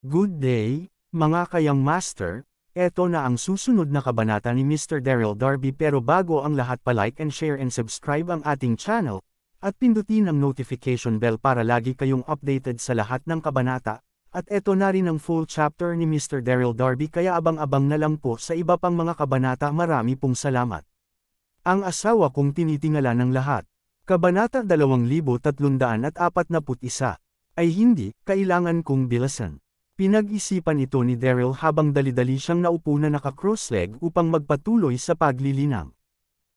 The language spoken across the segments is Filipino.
Good day, mga kayang master, eto na ang susunod na kabanata ni Mr. Daryl Darby pero bago ang lahat pa-like and share and subscribe ang ating channel, at pindutin ang notification bell para lagi kayong updated sa lahat ng kabanata, at eto na rin ang full chapter ni Mr. Daryl Darby kaya abang-abang na lang po sa iba pang mga kabanata. Marami pong salamat. Ang asawa kong tinitingala ng lahat. Kabanata 2341 ay hindi kailangan kong bilasan. Pinag-isipan ito ni Daryl habang dali-dali siyang naupo na naka-cross-leg upang magpatuloy sa paglilinang.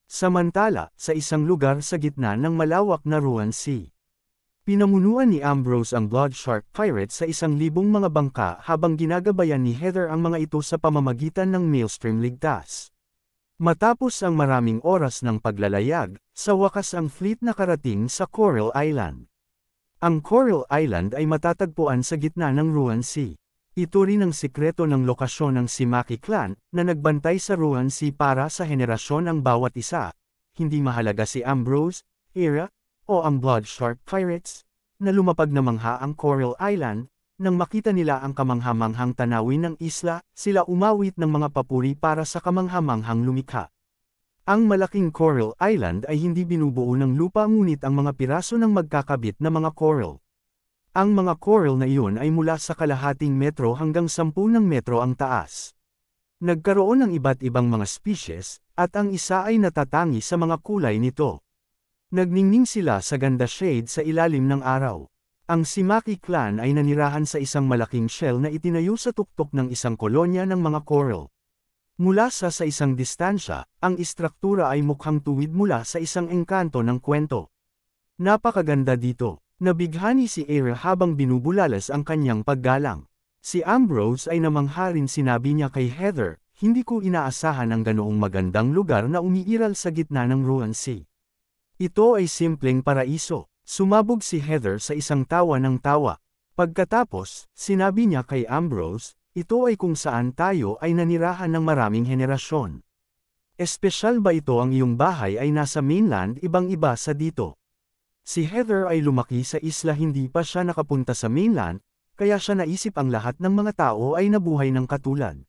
Samantala, sa isang lugar sa gitna ng malawak na Rowan Sea, pinamunuan ni Ambrose ang Bloodshark Pirates sa 1,000 mga bangka habang ginagabayan ni Heather ang mga ito sa pamamagitan ng Maelstrom ligtas. Matapos ang maraming oras ng paglalayag, sa wakas ang fleet nakarating sa Coral Island. Ang Coral Island ay matatagpuan sa gitna ng Rowan Sea. Ito rin ang sikreto ng lokasyon ng Simaki clan na nagbantay sa Rowan Sea para sa henerasyon ang bawat isa. Hindi mahalaga si Ambrose, Era, o ang Bloodshark Pirates, na lumapag na mangha ang Coral Island. Nang makita nila ang kamanghamanghang tanawin ng isla, sila umawit ng mga papuri para sa kamanghamanghang lumikha. Ang malaking Coral Island ay hindi binubuo ng lupa ngunit ang mga piraso ng magkakabit na mga coral. Ang mga coral na iyon ay mula sa kalahating metro hanggang 10 metro ang taas. Nagkaroon ng iba't ibang mga species, at ang isa ay natatangi sa mga kulay nito. Nagningning sila sa ganda shade sa ilalim ng araw. Ang Simaki clan ay nanirahan sa isang malaking shell na itinayo sa tuktok ng isang kolonya ng mga coral. Mula sa isang distansya, ang istruktura ay mukhang tuwid mula sa isang engkanto ng kwento. Napakaganda dito. Nabighani si Era habang binubulalas ang kanyang paggalang. Si Ambrose ay namangha rin. Sinabi niya kay Heather, hindi ko inaasahan ang ganoong magandang lugar na umiiral sa gitna ng Rowan Sea. Ito ay simpleng paraiso. Sumabog si Heather sa isang tawa ng tawa. Pagkatapos, sinabi niya kay Ambrose, ito ay kung saan tayo ay nanirahan ng maraming henerasyon. Espesyal ba ito ang iyong bahay ay nasa mainland? Ibang-iba sa dito. Si Heather ay lumaki sa isla, hindi pa siya nakapunta sa mainland, kaya siya naisip ang lahat ng mga tao ay nabuhay ng katulad.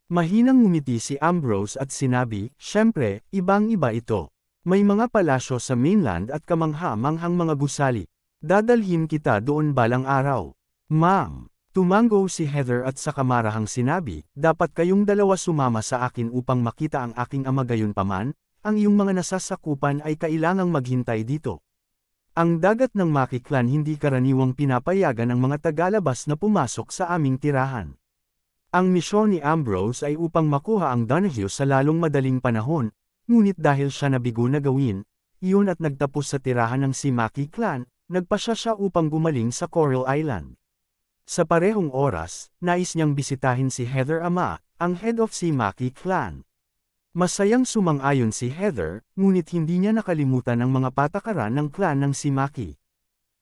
Mahinang ngumiti si Ambrose at sinabi, syempre, ibang-iba ito. May mga palasyo sa mainland at kamangha-manghang mga gusali. Dadalhin kita doon balang araw. Ma'am. Tumango si Heather at sa kamarahang sinabi, dapat kayong dalawa sumama sa akin upang makita ang aking ama. Gayunpaman, ang iyong mga nasasakupan ay kailangang maghintay dito. Ang dagat ng Maki clan hindi karaniwang pinapayagan ang mga tagalabas na pumasok sa aming tirahan. Ang misyon ni Ambrose ay upang makuha ang Donahue sa lalong madaling panahon, ngunit dahil siya nabigo na gawin, iyon at nagtapos sa tirahan ng Simaki clan, nagpasya siya upang gumaling sa Coral Island. Sa parehong oras, nais niyang bisitahin si Heather ama, ang head of Simaki clan. Masayang sumang-ayon si Heather, ngunit hindi niya nakalimutan ang mga patakaran ng clan ng Simaki.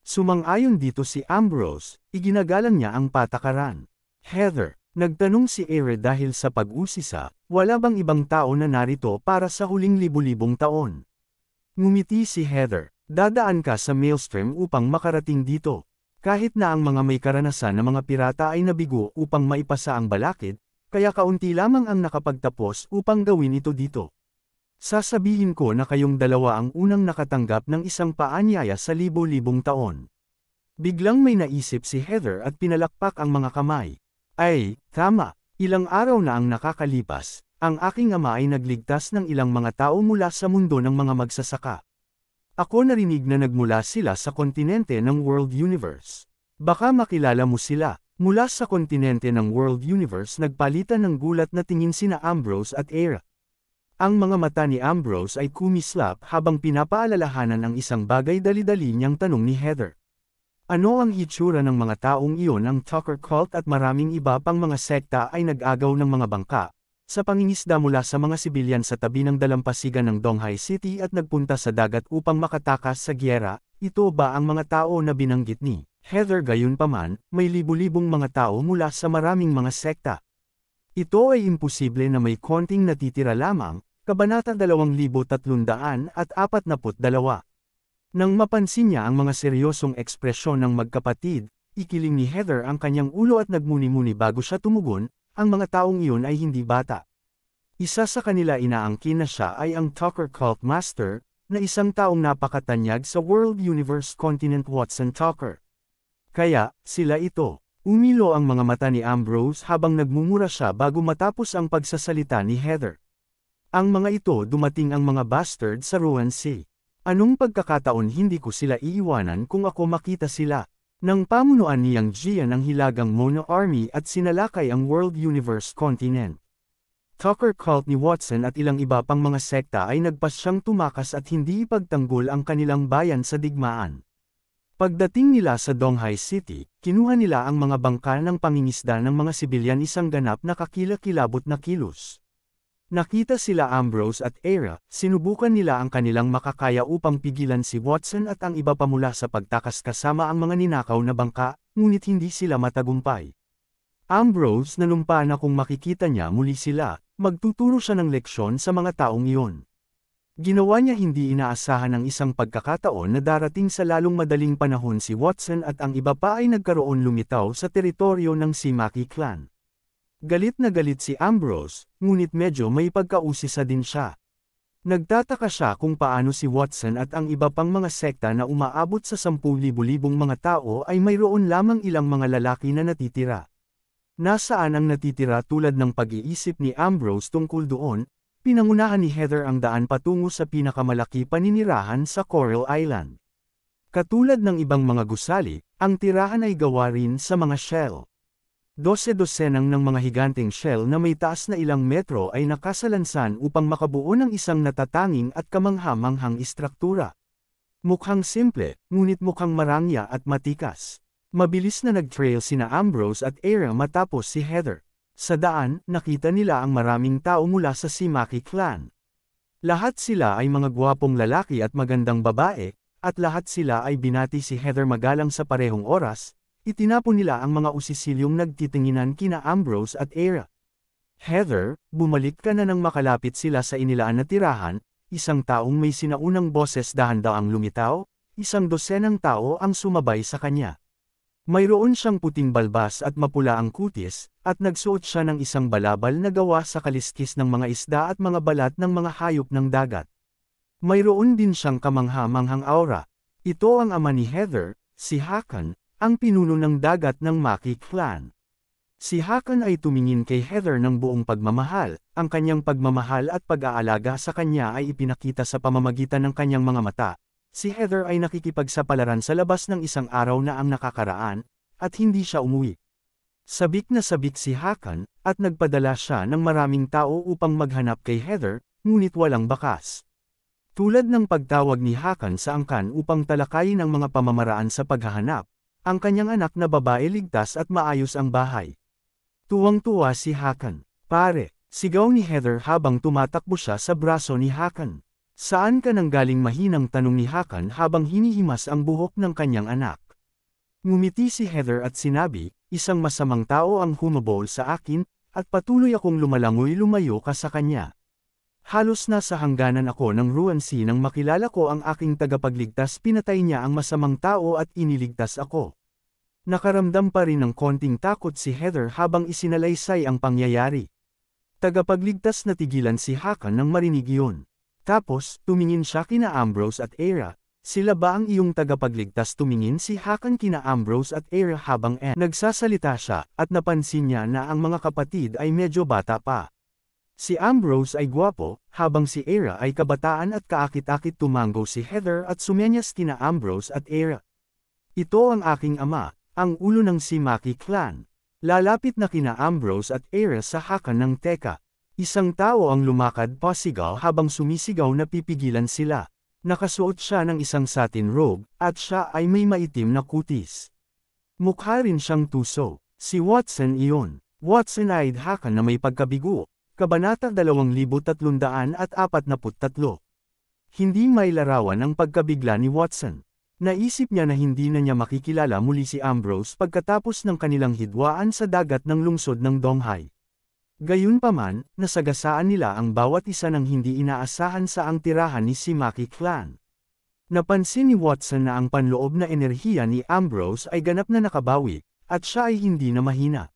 Sumang-ayon dito si Ambrose, iginagalang niya ang patakaran. Heather, nagtanong si Era dahil sa pag-usisa, wala bang ibang tao na narito para sa huling libu-libong taon? Ngumiti si Heather, dadaan ka sa Maelstrom upang makarating dito. Kahit na ang mga may karanasan na mga pirata ay nabigo upang maipasa ang balakid, kaya kaunti lamang ang nakapagtapos upang gawin ito dito. Sasabihin ko na kayong dalawa ang unang nakatanggap ng isang paanyaya sa libo-libong taon. Biglang may naisip si Heather at pinalakpak ang mga kamay. Ay, tama, ilang araw na ang nakakalipas, ang aking ama ay nagligtas ng ilang mga tao mula sa mundo ng mga magsasaka. Ako narinig na nagmula sila sa kontinente ng World Universe. Baka makilala mo sila. Mula sa kontinente ng World Universe nagpalitan ng gulat na tingin sina Ambrose at Era. Ang mga mata ni Ambrose ay kumislap habang pinapaalalahanan ang isang bagay. Dali-dali niyang tanong ni Heather. Ano ang hitsura ng mga taong iyon? Ang Tucker Cult at maraming iba pang mga sekta ay nag-agaw ng mga bangka sa pangingisda mula sa mga sibilyan sa tabi ng dalampasigan ng Donghai City at nagpunta sa dagat upang makatakas sa giyera. Ito ba ang mga tao na binanggit ni Heather? Gayunpaman, may libu-libong mga tao mula sa maraming mga sekta. Ito ay imposible na may konting natitira lamang. Kabanata 2342. Nang mapansin niya ang mga seryosong ekspresyon ng magkapatid, ikiling ni Heather ang kanyang ulo at nagmuni-muni bago siya tumugon, ang mga taong iyon ay hindi bata. Isa sa kanila inaangkin na siya ay ang Tucker Cult Master, na isang taong napakatanyag sa World Universe Continent Watson Tucker. Kaya, sila ito. Umilo ang mga mata ni Ambrose habang nagmumura siya bago matapos ang pagsasalita ni Heather. Ang mga ito dumating ang mga bastard sa Rowan Sea. Anong pagkakataon hindi ko sila iiwanan kung ako makita sila? Nang pamunuan niyang Gian ang hilagang Mono Army at sinalakay ang World Universe Continent. Tucker Cult ni Watson at ilang iba pang mga sekta ay nagpasyang tumakas at hindi ipagtanggol ang kanilang bayan sa digmaan. Pagdating nila sa Donghai City, kinuha nila ang mga bangka ng pangingisda ng mga sibilyan isang ganap na kakilakilabot na kilos. Nakita sila Ambrose at Era, sinubukan nila ang kanilang makakaya upang pigilan si Watson at ang iba pa mula sa pagtakas kasama ang mga ninakaw na bangka, ngunit hindi sila matagumpay. Ambrose nanumpa na kung makikita niya muli sila, magtuturo siya ng leksyon sa mga taong iyon. Ginawa niya hindi inaasahan ang isang pagkakataon na darating sa lalong madaling panahon si Watson at ang iba pa ay nagkaroon lumitaw sa teritoryo ng Simaki clan. Galit na galit si Ambrose, ngunit medyo may pagkausisa din siya. Nagtataka siya kung paano si Watson at ang iba pang mga sekta na umaabot sa 10,000 mga tao ay mayroon lamang ilang mga lalaki na natitira. Nasaan ang natitira tulad ng pag-iisip ni Ambrose tungkol doon? Pinangunahan ni Heather ang daan patungo sa pinakamalaki paninirahan sa Coral Island. Katulad ng ibang mga gusali, ang tirahan ay gawa rin sa mga shell. 12-dosenang ng mga higanteng shell na may taas na ilang metro ay nakasalansan upang makabuo ng isang natatanging at kamangha-manghang istruktura. Mukhang simple, ngunit mukhang marangya at matikas. Mabilis na nag-trail sina Ambrose at Era matapos si Heather. Sa daan, nakita nila ang maraming tao mula sa Simaki clan. Lahat sila ay mga gwapong lalaki at magandang babae, at lahat sila ay binati si Heather magalang sa parehong oras, itinapon nila ang mga usisilyong nagtitinginan kina Ambrose at Era. Heather, bumalik ka na nang makalapit sila sa inilaan na tirahan, isang taong may sinaunang boses dahan-daang lumitaw, 100 tao ang sumabay sa kanya. Mayroon siyang puting balbas at mapula ang kutis, at nagsuot siya ng isang balabal na gawa sa kaliskis ng mga isda at mga balat ng mga hayop ng dagat. Mayroon din siyang kamangha-manghang aura. Ito ang ama ni Heather, si Hakon, ang pinuno ng dagat ng Maki clan. Si Hakon ay tumingin kay Heather ng buong pagmamahal, ang kanyang pagmamahal at pag-aalaga sa kanya ay ipinakita sa pamamagitan ng kanyang mga mata. Si Heather ay nakikipagsapalaran sa labas ng isang araw na ang nakakaraan, at hindi siya umuwi. Sabik na sabik si Hakon, at nagpadala siya ng maraming tao upang maghanap kay Heather, ngunit walang bakas. Tulad ng pagtawag ni Hakon sa angkan upang talakayin ang mga pamamaraan sa paghahanap, ang kanyang anak na babae ligtas at maayos ang bahay. Tuwang-tuwa si Hakon. Pare, sigaw ni Heather habang tumatakbo siya sa braso ni Hakon. Saan ka nanggaling mahinang tanong ni Hakon habang hinihimas ang buhok ng kanyang anak. Ngumiti si Heather at sinabi, isang masamang tao ang humabol sa akin, at patuloy akong lumalangoy lumayo ka sa kanya. Halos nasa hangganan ako ng Rowan Sea nang makilala ko ang aking tagapagligtas pinatay niya ang masamang tao at iniligtas ako. Nakaramdam pa rin ng konting takot si Heather habang isinalaysay ang pangyayari. Tagapagligtas na tigilan si Hakon nang marinig iyon. Tapos, tumingin siya kina Ambrose at Era. Sila ba ang iyong tagapagligtas? Tumingin si Hakon kina Ambrose at Era habang nagsasalita siya, at napansin niya na ang mga kapatid ay medyo bata pa. Si Ambrose ay gwapo, habang si Era ay kabataan at kaakit-akit. Tumango si Heather at sumenyas kina Ambrose at Era. Ito ang aking ama, ang ulo ng Simaki clan. Lalapit na kina Ambrose at Era sa Hakon ng teka. Isang tao ang lumakad pasigaw habang sumisigaw na pipigilan sila. Nakasuot siya ng isang satin robe, at siya ay may maitim na kutis. Mukha rin siyang tuso. Si Watson iyon. Watson-eyed Hakon na may pagkabigo. Kabanata 2343. Hindi may larawan ang pagkabigla ni Watson. Naisip niya na hindi na niya makikilala muli si Ambrose pagkatapos ng kanilang hidwaan sa dagat ng lungsod ng Donghai. Gayunpaman, nasagasaan nila ang bawat isa ng hindi inaasahan sa ang tirahan ni Simaki clan. Napansin ni Watson na ang panloob na enerhiya ni Ambrose ay ganap na nakabawi, at siya ay hindi na mahina.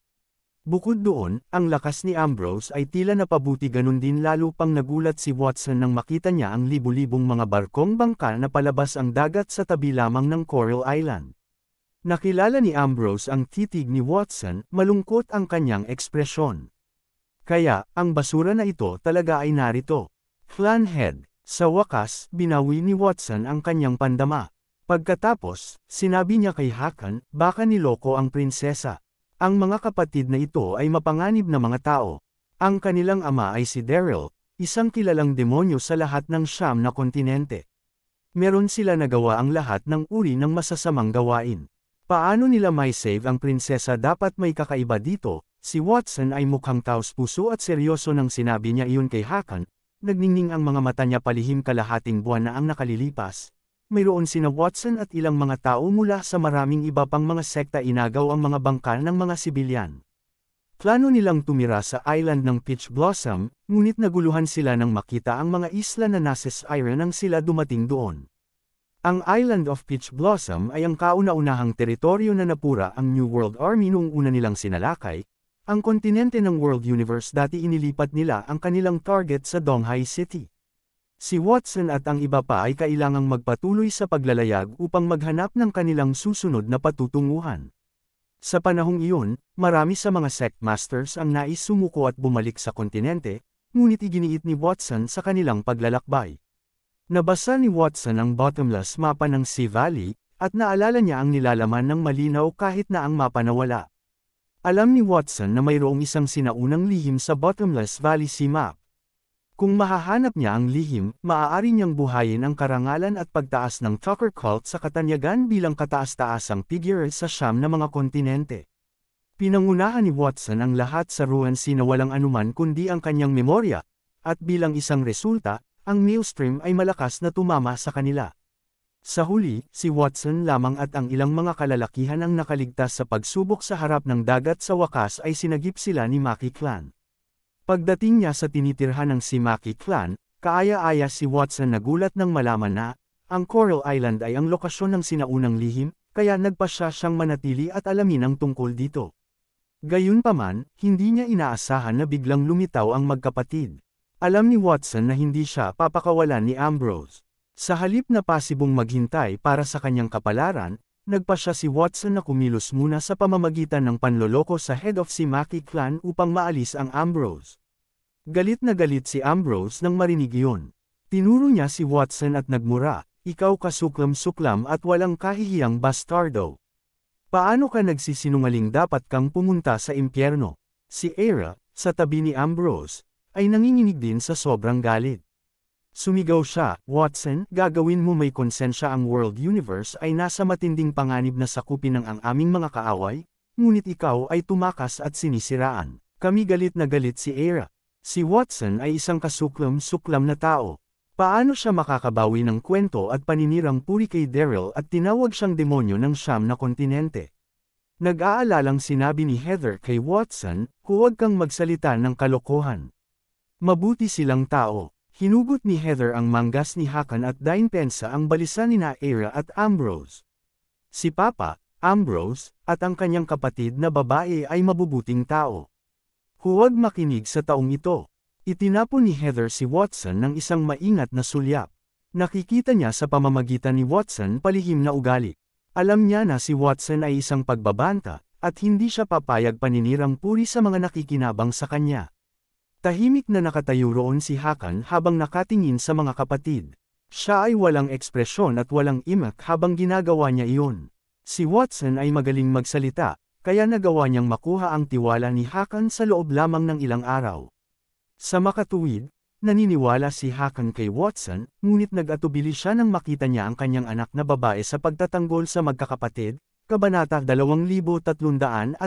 Bukod doon, ang lakas ni Ambrose ay tila napabuti ganun din lalo pang nagulat si Watson nang makita niya ang libu-libong mga barkong bangka na palabas ang dagat sa tabi lamang ng Coral Island. Nakilala ni Ambrose ang titig ni Watson, malungkot ang kanyang ekspresyon. Kaya, ang basura na ito talaga ay narito. Flanhead. Sa wakas, binawi ni Watson ang kanyang pandama. Pagkatapos, sinabi niya kay Hakan, baka niloko ang prinsesa. Ang mga kapatid na ito ay mapanganib na mga tao. Ang kanilang ama ay si Daryl, isang kilalang demonyo sa lahat ng Siyam na kontinente. Meron sila nagawa ang lahat ng uri ng masasamang gawain. Paano nila may save ang prinsesa? Dapat may kakaiba dito. Si Watson ay mukhang taos-puso at seryoso nang sinabi niya iyon kay Hakan. Nagningning ang mga mata niya palihim kalahating buwan na ang nakalilipas. Mayroon sina Watson at ilang mga tao mula sa maraming iba pang mga sekta inagaw ang mga bangka ng mga sibilyan. Plano nilang tumira sa island ng Peach Blossom, ngunit naguluhan sila nang makita ang mga isla na nasa Syra nang sila dumating doon. Ang Island of Peach Blossom ay ang kauna-unahang teritoryo na napura ang New World Army noong una nilang sinalakay. Ang kontinente ng World Universe dati inilipat nila ang kanilang target sa Donghai City. Si Watson at ang iba pa ay kailangang magpatuloy sa paglalayag upang maghanap ng kanilang susunod na patutunguhan. Sa panahong iyon, marami sa mga sect masters ang nais sumuko at bumalik sa kontinente, ngunit iginiit ni Watson sa kanilang paglalakbay. Nabasa ni Watson ang bottomless mapa ng Sea Valley, at naalala niya ang nilalaman ng malinaw kahit na ang mapa nawala. Alam ni Watson na mayroong isang sinaunang lihim sa Bottomless Valley Sea Map. Kung mahahanap niya ang lihim, maaari niyang buhayin ang karangalan at pagtaas ng Tucker Cult sa katanyagan bilang kataas-taasang figure sa Siyam na mga kontinente. Pinangunahan ni Watson ang lahat sa Ruan Sea na walang anuman kundi ang kanyang memorya, at bilang isang resulta, ang Maelstrom ay malakas na tumama sa kanila. Sa huli, si Watson lamang at ang ilang mga kalalakihan ang nakaligtas sa pagsubok sa harap ng dagat. Sa wakas ay sinagip sila ni Maki Clan. Pagdating niya sa tinitirhan ng si Maki Clan, kaaya-aya si Watson nagulat nang malaman na, ang Coral Island ay ang lokasyon ng sinaunang lihim, kaya nagpa siyang manatili at alamin ang tungkol dito. Gayunpaman, hindi niya inaasahan na biglang lumitaw ang magkapatid. Alam ni Watson na hindi siya papakawalan ni Ambrose. Sa halip na pasibong maghintay para sa kanyang kapalaran, nagpa siya si Watson na kumilos muna sa pamamagitan ng panloloko sa head of si Maki Clan upang maalis ang Ambrose. Galit na galit si Ambrose nang marinig iyon. Tinuro niya si Watson at nagmura, ikaw kasuklam-suklam at walang kahihiyang bastardo. Paano ka nagsisinungaling? Dapat kang pumunta sa impyerno. Si Era, sa tabi ni Ambrose, ay nanginginig din sa sobrang galit. Sumigaw siya, Watson, gagawin mo may konsensya ang World Universe ay nasa matinding panganib na sakupin ng ang aming mga kaaway, ngunit ikaw ay tumakas at sinisiraan. Kami galit na galit si Era. Si Watson ay isang kasuklam-suklam na tao. Paano siya makakabawi ng kwento at paninirang puri kay Daryl at tinawag siyang demonyo ng Siyam na kontinente? Nag-aalalang sinabi ni Heather kay Watson, huwag kang magsalita ng kalokohan. Mabuti silang tao. Hinugot ni Heather ang manggas ni Hakan at Dainpensa ang balisa ni Era at Ambrose. Si Papa, Ambrose, at ang kanyang kapatid na babae ay mabubuting tao. Huwag makinig sa taong ito. Itinapon ni Heather si Watson ng isang maingat na sulyap. Nakikita niya sa pamamagitan ni Watson palihim na ugali. Alam niya na si Watson ay isang pagbabanta, at hindi siya papayag paninirang puri sa mga nakikinabang sa kanya. Tahimik na nakatayo roon si Hakan habang nakatingin sa mga kapatid. Siya ay walang ekspresyon at walang imak habang ginagawa niya iyon. Si Watson ay magaling magsalita, kaya nagawa niyang makuha ang tiwala ni Hakan sa loob lamang ng ilang araw. Sa makatuwid, naniniwala si Hakan kay Watson, ngunit nag-atubili siya nang makita niya ang kanyang anak na babae sa pagtatanggol sa magkakapatid, Kabanata 2344.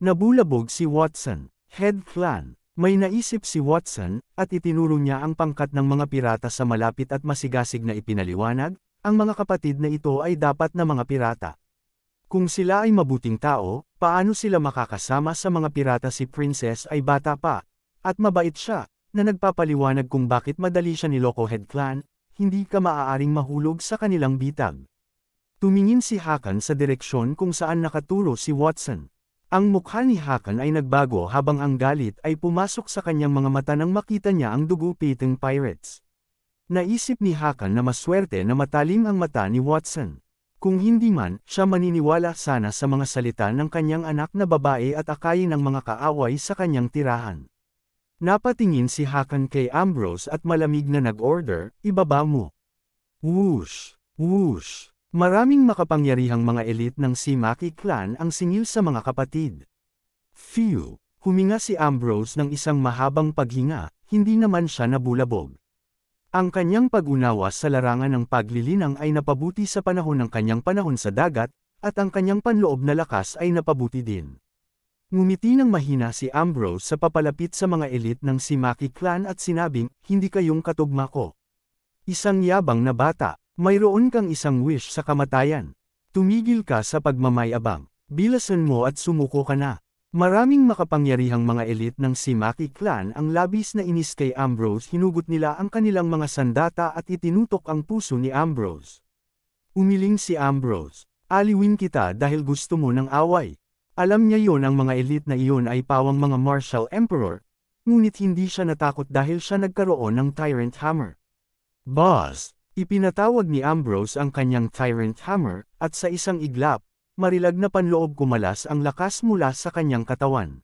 Nabulabog si Watson. Head Clan. May naisip si Watson, at itinuro niya ang pangkat ng mga pirata sa malapit at masigasig na ipinaliwanag, ang mga kapatid na ito ay dapat na mga pirata. Kung sila ay mabuting tao, paano sila makakasama sa mga pirata? Si Princess ay bata pa, at mabait siya, na nagpapaliwanag kung bakit madali siya niloko. Head Clan, hindi ka maaaring mahulog sa kanilang bitag. Tumingin si Hakan sa direksyon kung saan nakaturo si Watson. Ang mukha ni Hakan ay nagbago habang ang galit ay pumasok sa kanyang mga mata nang makita niya ang dugo-pitong pirates. Naisip ni Hakan na maswerte na matalim ang mata ni Watson. Kung hindi man, siya maniniwala sana sa mga salita ng kanyang anak na babae at akayin ng mga kaaway sa kanyang tirahan. Napatingin si Hakan kay Ambrose at malamig na nag-order, ibaba mo. Whoosh! Whoosh! Maraming makapangyarihang mga elite ng Simaki clan ang singil sa mga kapatid. Phew! Huminga si Ambrose ng isang mahabang paghinga, hindi naman siya nabulabog. Ang kanyang pag-unawa sa larangan ng paglilinang ay napabuti sa panahon ng kanyang panahon sa dagat, at ang kanyang panloob na lakas ay napabuti din. Ngumiti ng mahina si Ambrose sa papalapit sa mga elite ng Simaki clan at sinabing, hindi kayong katugma ko. Isang yabang na bata. Mayroon kang isang wish sa kamatayan. Tumigil ka sa pagmamayabang. Bilasan mo at sumuko ka na. Maraming makapangyarihang mga elite ng Simaki clan ang labis na inis kay Ambrose. Hinugot nila ang kanilang mga sandata at itinutok ang puso ni Ambrose. Umiling si Ambrose. Aliwin kita dahil gusto mo ng away. Alam niya yon ang mga elite na iyon ay pawang mga martial emperor, ngunit hindi siya natakot dahil siya nagkaroon ng Tyrant Hammer. Boss! Ipinatawag ni Ambrose ang kanyang Tyrant Hammer, at sa isang iglap, marilag na panloob kumalas ang lakas mula sa kanyang katawan.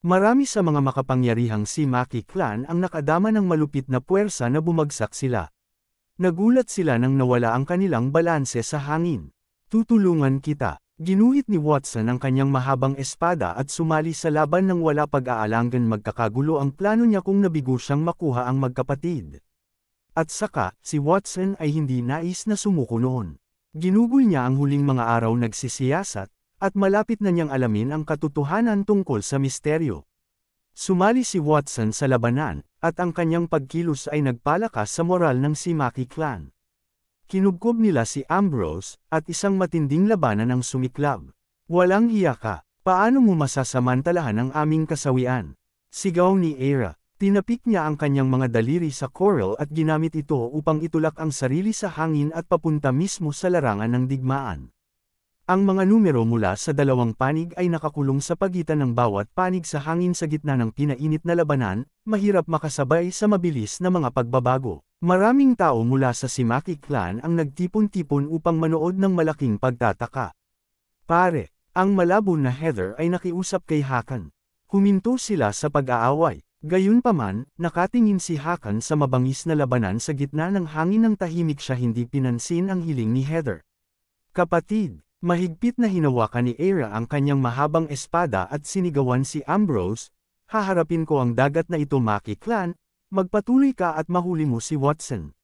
Marami sa mga makapangyarihang Simaki clan ang nakadama ng malupit na puwersa na bumagsak sila. Nagulat sila nang nawala ang kanilang balanse sa hangin. Tutulungan kita. Ginuhit ni Watson ang kanyang mahabang espada at sumali sa laban nang wala pag-aalangan magkakagulo ang plano niya kung nabigo siyang makuha ang magkapatid. At saka, si Watson ay hindi nais na sumuko noon. Ginugol niya ang huling mga araw nagsisiyasat, at malapit na niyang alamin ang katotohanan tungkol sa misteryo. Sumali si Watson sa labanan, at ang kanyang pagkilos ay nagpalakas sa moral ng Simaki clan. Kinubkob nila si Ambrose, at isang matinding labanan ang sumiklab. Walang hiya ka, paano mo masasamantalahan ang aming kasawian? Sigaw ni Era. Tinapik niya ang kanyang mga daliri sa coral at ginamit ito upang itulak ang sarili sa hangin at papunta mismo sa larangan ng digmaan. Ang mga numero mula sa dalawang panig ay nakakulong sa pagitan ng bawat panig sa hangin sa gitna ng pinainit na labanan, mahirap makasabay sa mabilis na mga pagbabago. Maraming tao mula sa Simaki clan ang nagtipon-tipon upang manood ng malaking pagtataka. Pare, ang malabo na Heather ay nakiusap kay Hakan. Huminto sila sa pag-aaway. Gayunpaman, nakatingin si Hakan sa mabangis na labanan sa gitna ng hangin ng tahimik siya hindi pinansin ang hiling ni Heather. Kapatid, mahigpit na hinawakan ni Era ang kanyang mahabang espada at sinigawan si Ambrose, haharapin ko ang dagat na ito Maki clan, magpatuloy ka at mahuli mo si Watson.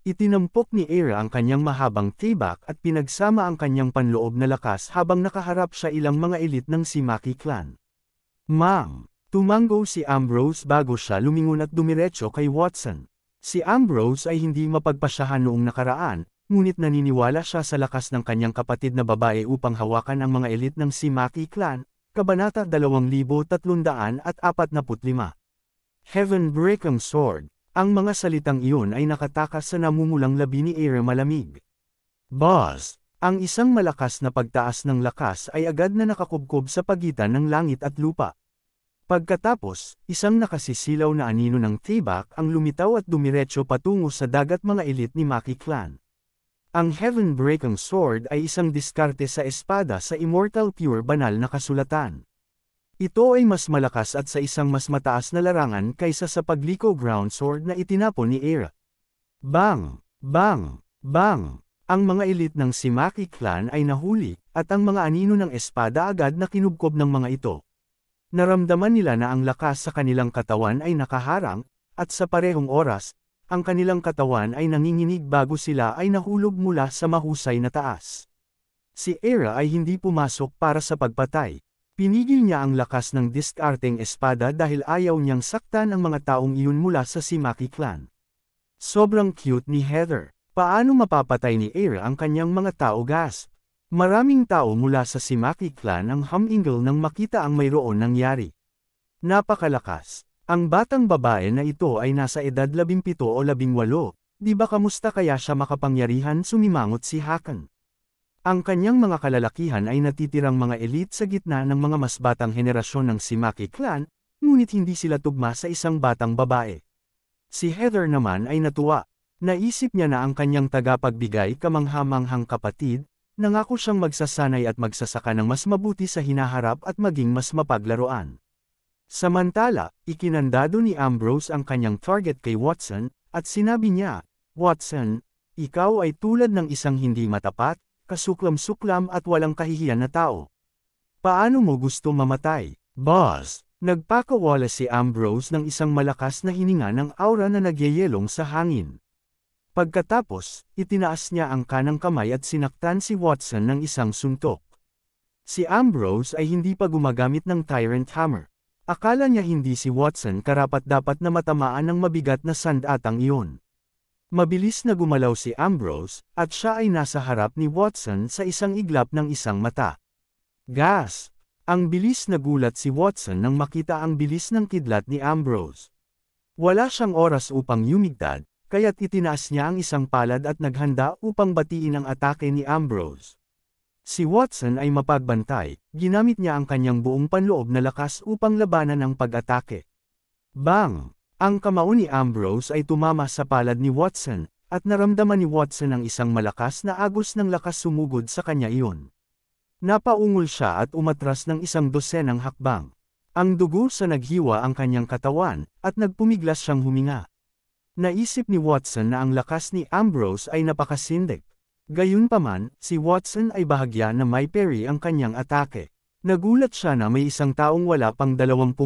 Itinampok ni Era ang kanyang mahabang tibak at pinagsama ang kanyang panloob na lakas habang nakaharap siya ilang mga elite ng Simaki clan. Ma'am! Tumango si Ambrose bago siya lumingon at dumiretso kay Watson. Si Ambrose ay hindi mapagpasyahan noong nakaraan, ngunit naniniwala siya sa lakas ng kanyang kapatid na babae upang hawakan ang mga elite ng Simaki clan, Kabanata 2345. Heaven-breaking sword. Ang mga salitang iyon ay nakatakas sa namumulang labi ni Era malamig. Boss! Ang isang malakas na pagtaas ng lakas ay agad na nakakubkob sa pagitan ng langit at lupa. Pagkatapos, isang nakasisilaw na anino ng tibak ang lumitaw at dumiretso patungo sa dagat mga elite ni Maki clan. Ang Heaven-breaking sword ay isang diskarte sa espada sa Immortal Pure banal na kasulatan. Ito ay mas malakas at sa isang mas mataas na larangan kaysa sa pagliko ground sword na itinapon ni Era. Bang! Bang! Bang! Ang mga elite ng Simaki clan ay nahuli, at ang mga anino ng espada agad na kinubkob ng mga ito. Naramdaman nila na ang lakas sa kanilang katawan ay nakaharang, at sa parehong oras, ang kanilang katawan ay nanginginig bago sila ay nahulog mula sa mahusay na taas. Si Era ay hindi pumasok para sa pagpatay. Pinigil niya ang lakas ng diskarteng espada dahil ayaw niyang saktan ang mga taong iyon mula sa Simaki clan. Sobrang cute ni Heather. Paano mapapatay ni Era ang kanyang mga tao gasp? Maraming tao mula sa Simaki clan ang humingal nang makita ang mayroon nangyari. Napakalakas. Ang batang babae na ito ay nasa edad 17 o 18, Di ba kamusta kaya siya makapangyarihan, sumimangot si Hakan. Ang kanyang mga kalalakihan ay natitirang mga elite sa gitna ng mga mas batang henerasyon ng Simaki clan, ngunit hindi sila tugma sa isang batang babae. Si Heather naman ay natuwa. Naisip niya na ang kanyang tagapagbigay kamangha-manghang kapatid, nangako siyang magsasanay at magsasaka ng mas mabuti sa hinaharap at maging mas mapaglaruan. Samantala, ikinandado ni Ambrose ang kanyang target kay Watson, at sinabi niya, "Watson, ikaw ay tulad ng isang hindi matapat, kasuklam-suklam at walang kahihiyan na tao. Paano mo gusto mamatay, boss?" Nagpakawala si Ambrose ng isang malakas na hininga ng aura na nagyayelong sa hangin. Pagkatapos, itinaas niya ang kanang kamay at sinaktan si Watson ng isang suntok. Si Ambrose ay hindi pa gumagamit ng Tyrant Hammer. Akala niya hindi si Watson karapat-dapat na matamaan ng mabigat na sandatang iyon. Mabilis na gumalaw si Ambrose, at siya ay nasa harap ni Watson sa isang iglap ng isang mata. Gas! Ang bilis na gulat si Watson nang makita ang bilis ng kidlat ni Ambrose. Wala siyang oras upang yumigtad, kaya't itinaas niya ang isang palad at naghanda upang batiin ang atake ni Ambrose. Si Watson ay mapagbantay, ginamit niya ang kanyang buong panloob na lakas upang labanan ang pag-atake. Bang! Ang kamao ni Ambrose ay tumama sa palad ni Watson, at naramdaman ni Watson ang isang malakas na agos ng lakas sumugod sa kanya iyon. Napaungol siya at umatras ng isang dosenang hakbang. Ang dugo sa naghiwa ang kanyang katawan, at nagpumiglas siyang huminga. Naisip ni Watson na ang lakas ni Ambrose ay napakasindik. Gayunpaman, si Watson ay bahagya na may parry ang kanyang atake. Nagulat siya na may isang taong wala pang 20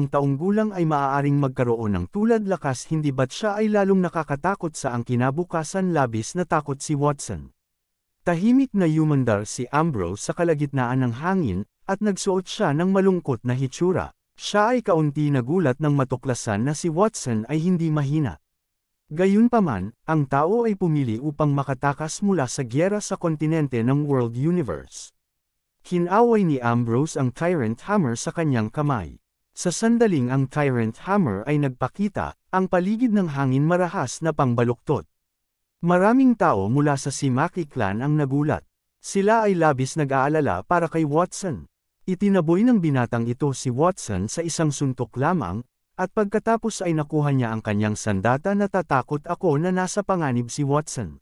taong gulang ay maaaring magkaroon ng tulad lakas, hindi ba't siya ay lalong nakakatakot sa ang kinabukasan. Labis na takot si Watson. Tahimik na yumandar si Ambrose sa kalagitnaan ng hangin, at nagsuot siya ng malungkot na hitsura. Siya ay kaunti nagulat nang matuklasan na si Watson ay hindi mahina. Gayunpaman, ang tao ay pumili upang makatakas mula sa gyera sa kontinente ng World Universe. Kinaway ni Ambrose ang Tyrant Hammer sa kanyang kamay. Sa sandaling ang Tyrant Hammer ay nagpakita, ang paligid ng hangin marahas na pangbaluktot. Maraming tao mula sa Simaki clan ang nagulat. Sila ay labis nag-aalala para kay Watson. Itinaboy ng binatang ito si Watson sa isang suntok lamang, at pagkatapos ay nakuha niya ang kanyang sandata. "Natatakot ako na nasa panganib si Watson."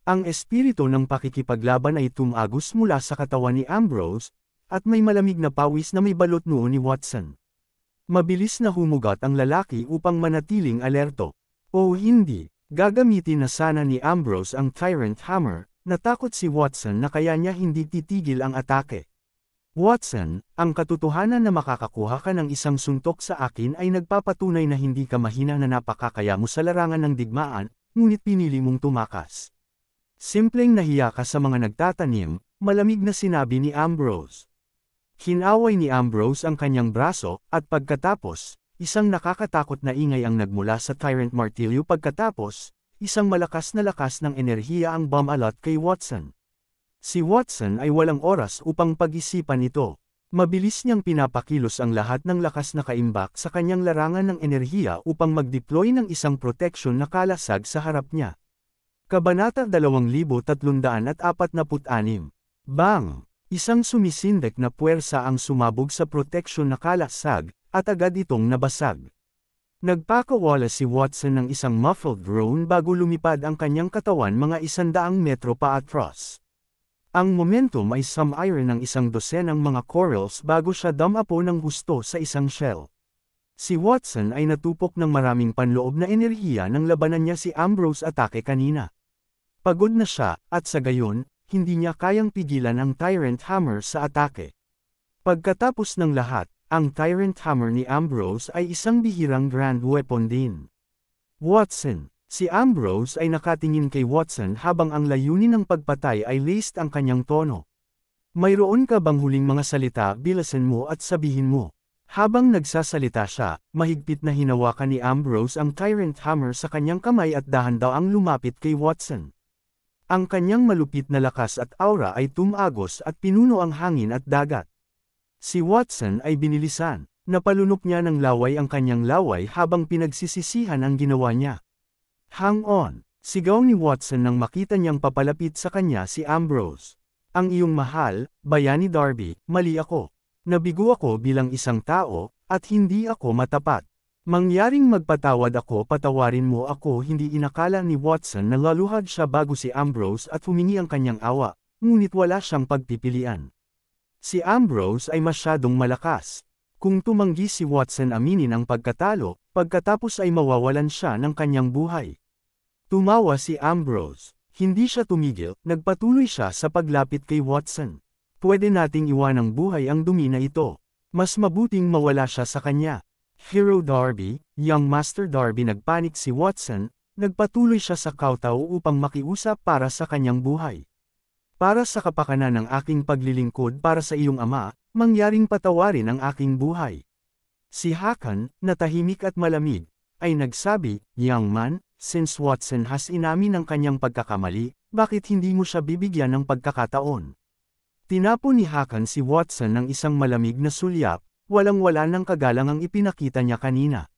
Ang espiritu ng pakikipaglaban ay tumagos mula sa katawan ni Ambrose, at may malamig na pawis na may balot noo ni Watson. Mabilis na humugat ang lalaki upang manatiling alerto. O hindi, gagamitin na sana ni Ambrose ang Tyrant Hammer. Natakot si Watson na kaya niya hindi titigil ang atake. "Watson, ang katotohanan na makakakuha ka ng isang suntok sa akin ay nagpapatunay na hindi ka mahina na napakakaya mo sa larangan ng digmaan, ngunit pinili mong tumakas." Simpleng nahiya ka sa mga nagtatanim, malamig na sinabi ni Ambrose. Kinaway ni Ambrose ang kanyang braso, at pagkatapos, isang nakakatakot na ingay ang nagmula sa Tyrant Martilyo. Pagkatapos, isang malakas na lakas ng enerhiya ang bumalat kay Watson. Si Watson ay walang oras upang pag-isipan ito. Mabilis niyang pinapakilos ang lahat ng lakas na kaimbak sa kanyang larangan ng enerhiya upang mag-deploy ng isang proteksyon na kalasag sa harap niya. Kabanata 2346. Bang! Isang sumisindek na puwersa ang sumabog sa proteksyon na kalasag, at agad itong nabasag. Nagpakawala si Watson ng isang muffled groan bago lumipad ang kanyang katawan mga 100 metro paatras. Ang momentum ay sum-iron ng isang dosenang mga corals bago siya damapo ng husto sa isang shell. Si Watson ay natupok ng maraming panloob na enerhiya nang labanan niya si Ambrose atake kanina. Pagod na siya, at sa gayon, hindi niya kayang pigilan ang Tyrant Hammer sa atake. Pagkatapos ng lahat, ang Tyrant Hammer ni Ambrose ay isang bihirang grand weapon din. "Watson." Si Ambrose ay nakatingin kay Watson habang ang layunin ng pagpatay ay laced ang kanyang tono. "Mayroon ka bang huling mga salita? Bilasan mo at sabihin mo." Habang nagsasalita siya, mahigpit na hinawakan ni Ambrose ang Tyrant Hammer sa kanyang kamay at dahan-daang lumapit kay Watson. Ang kanyang malupit na lakas at aura ay tumagos at pinuno ang hangin at dagat. Si Watson ay binilisan. Napalunok niya ng laway ang kanyang laway habang pinagsisisihan ang ginawa niya. Hang on! Sigaw ni Watson nang makita niyang papalapit sa kanya si Ambrose. Ang iyong mahal, Bayani Darby, mali ako. Nabigo ako bilang isang tao, at hindi ako matapat. Mangyaring magpatawad ako, patawarin mo ako. Hindi inakala ni Watson na laluhad siya bago si Ambrose at humingi ang kanyang awa, ngunit wala siyang pagpipilian. Si Ambrose ay masyadong malakas. Kung tumanggi si Watson aminin ang pagkatalo, pagkatapos ay mawawalan siya ng kanyang buhay. Tumawa si Ambrose. Hindi siya tumigil, nagpatuloy siya sa paglapit kay Watson. Pwede nating iwanang buhay ang dumi na ito. Mas mabuting mawala siya sa kanya. Hero Darby, Young Master Darby, nagpanik si Watson, nagpatuloy siya sa kawtaw upang makiusap para sa kanyang buhay. Para sa kapakanan ng aking paglilingkod para sa iyong ama, mangyaring patawarin ang aking buhay. Si Hakan, na tahimik at malamig, ay nagsabi, Young man, since Watson has inamin ang kanyang pagkakamali, bakit hindi mo siya bibigyan ng pagkakataon? Tinapon ni Hakan si Watson ng isang malamig na sulyap, walang-wala ng kagalangang ipinakita niya kanina.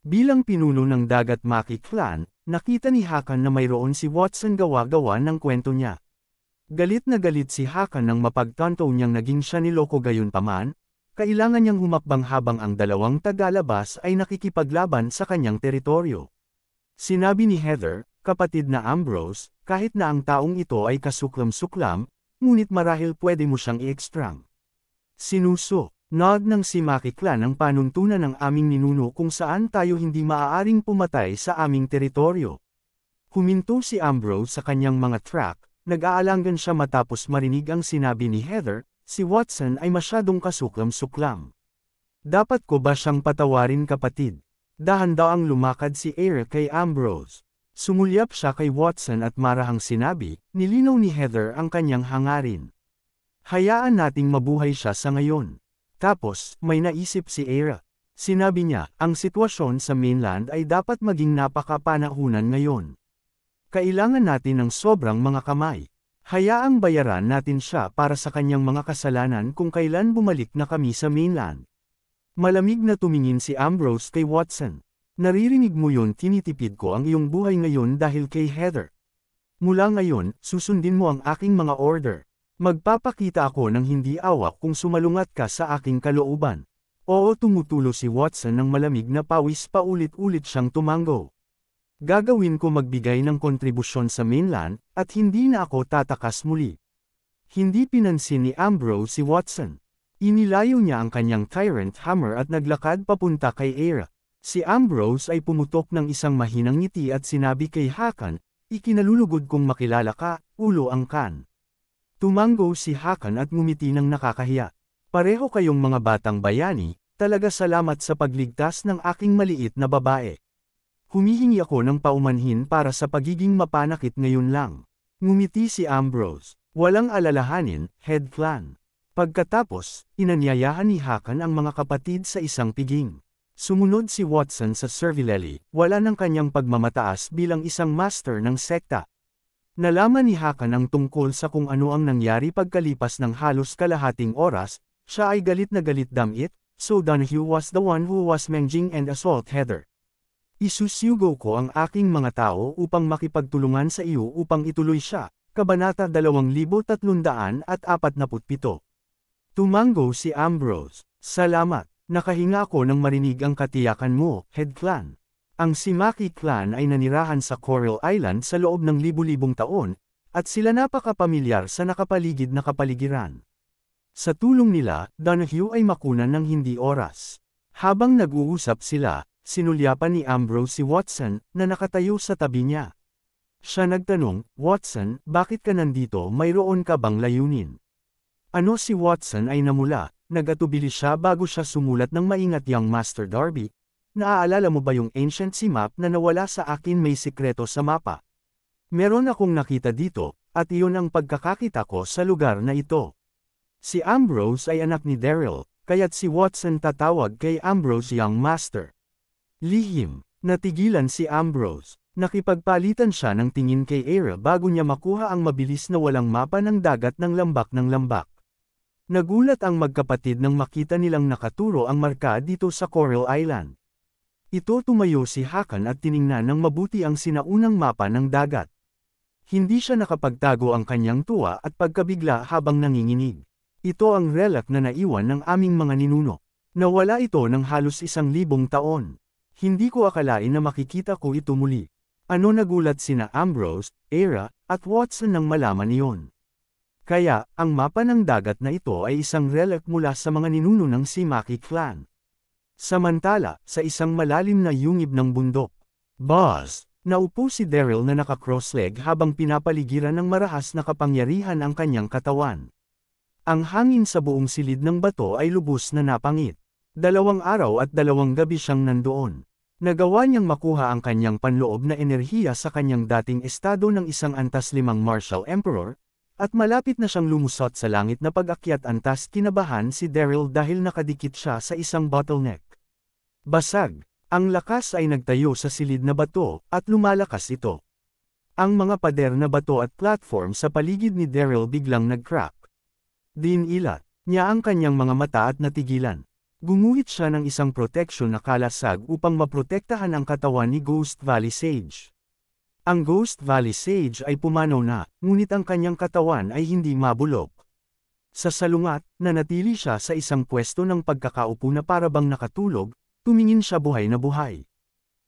Bilang pinuno ng Dagat Maki Clan, nakita ni Hakan na mayroon si Watson gawa-gawa ng kwento niya. Galit na galit si Hakan nang mapagtanto niyang naging siya niloko gayunpaman, kailangan niyang humakbang habang ang dalawang tagalabas ay nakikipaglaban sa kanyang teritoryo. Sinabi ni Heather, kapatid na Ambrose, kahit na ang taong ito ay kasuklam-suklam, ngunit marahil pwede mo siyang i-extrang. Sinuso, nod ng si Maki Clan ang panuntunan ng aming ninuno kung saan tayo hindi maaaring pumatay sa aming teritoryo. Huminto si Ambrose sa kanyang mga track, nag-aalangan siya matapos marinig ang sinabi ni Heather, si Watson ay masyadong kasuklam-suklam. Dapat ko ba siyang patawarin, kapatid? Dahan-daang lumakad si Aira kay Ambrose. Sumulyap siya kay Watson at marahang sinabi, nilinaw ni Heather ang kanyang hangarin. Hayaan nating mabuhay siya sa ngayon. Tapos, may naisip si Aira. Sinabi niya, ang sitwasyon sa mainland ay dapat maging napakapanahunan ngayon. Kailangan natin ng sobrang mga kamay. Hayaang bayaran natin siya para sa kanyang mga kasalanan kung kailan bumalik na kami sa mainland. Malamig na tumingin si Ambrose kay Watson. Naririnig mo yun, tinitipid ko ang iyong buhay ngayon dahil kay Heather. Mula ngayon, susundin mo ang aking mga order. Magpapakita ako ng hindi awa kung sumalungat ka sa aking kalooban. Oo, tumutulo si Watson ng malamig na pawis, paulit-ulit siyang tumango. Gagawin ko magbigay ng kontribusyon sa mainland, at hindi na ako tatakas muli. Hindi pinansin ni Ambrose si Watson. Inilayo niya ang kanyang Tyrant Hammer at naglakad papunta kay Aira. Si Ambrose ay pumutok ng isang mahinang ngiti at sinabi kay Hakan, ikinalulugod kong makilala ka, ulo ang kan. Tumango si Hakan at ngumiti ng nakakahiya. Pareho kayong mga batang bayani, talaga salamat sa pagligtas ng aking maliit na babae. Humihingi ako ng paumanhin para sa pagiging mapanakit ngayon lang. Ngumiti si Ambrose. Walang alalahanin, Head Clan. Pagkatapos, inanyayahan ni Hakan ang mga kapatid sa isang piging. Sumunod si Watson sa Servilelli, wala ng kanyang pagmamataas bilang isang master ng sekta. Nalaman ni Hakan ang tungkol sa kung ano ang nangyari pagkalipas ng halos kalahating oras, siya ay galit na galit damit, so Donahue was the one who was managing and assault Heather. Isusugo ko ang aking mga tao upang makipagtulungan sa iyo upang ituloy siya. Kabanata 2347. Tumango si Ambrose. Salamat, nakahinga ako nang marinig ang katiyakan mo, Head Clan. Ang si Maki Clan ay nanirahan sa Coral Island sa loob ng libu-libong taon, at sila napakapamilyar sa nakapaligid na kapaligiran. Sa tulong nila, Donahue ay makunan ng hindi oras. Habang nag-uusap sila, sinulyapan ni Ambrose si Watson, na nakatayo sa tabi niya. Siya nagtanong, Watson, bakit ka nandito, mayroon ka bang layunin? Ano si Watson ay namula, nag-atubili siya bago siya sumulat ng maingat, Young Master Darby. Naaalala mo ba yung ancient sea map na nawala sa akin? May sikreto sa mapa. Meron akong nakita dito, at iyon ang pagkakakita ko sa lugar na ito. Si Ambrose ay anak ni Daryl, kaya't si Watson tatawag kay Ambrose Young Master. Lihim, natigilan si Ambrose. Nakipagpalitan siya ng tingin kay Aira bago niya makuha ang mabilis na walang mapa ng dagat ng lambak. Nagulat ang magkapatid nang makita nilang nakaturo ang marka dito sa Coral Island. Ito tumayo si Hakan at tiningnan ng mabuti ang sinaunang mapa ng dagat. Hindi siya nakapagtago ang kanyang tuwa at pagkabigla habang nanginginig. Ito ang relic na naiwan ng aming mga ninuno. Nawala ito ng halos 1,000 taon. Hindi ko akalain na makikita ko ito muli. Ano nagulat sina Ambrose, Era, at Watson nang malaman iyon. Kaya, ang mapa ng dagat na ito ay isang relic mula sa mga ninuno ng Simaki clan. Samantala, sa isang malalim na yungib ng bundok, Buzz, naupo si Daryl na naka-cross-leg habang pinapaligiran ng marahas na kapangyarihan ang kanyang katawan. Ang hangin sa buong silid ng bato ay lubos na napangit. 2 araw at 2 gabi siyang nandoon. Nagawa niyang makuha ang kanyang panloob na enerhiya sa kanyang dating estado ng isang antas 5 martial emperor, at malapit na siyang lumusot sa langit na pag-akyat antas kinabahan si Daryl dahil nakadikit siya sa isang bottleneck. Basag, ang lakas ay nagtayo sa silid na bato, at lumalakas ito. Ang mga pader na bato at platform sa paligid ni Daryl biglang nag-crack. Dinilat niya ang kanyang mga mata at natigilan. Gumuhit siya ng isang proteksyon na kalasag upang maprotektahan ang katawan ni Ghost Valley Sage. Ang Ghost Valley Sage ay pumanaw na, ngunit ang kanyang katawan ay hindi mabulok. Sa salungat, nanatili siya sa isang pwesto ng pagkakaupo na parabang nakatulog, tumingin siya buhay na buhay.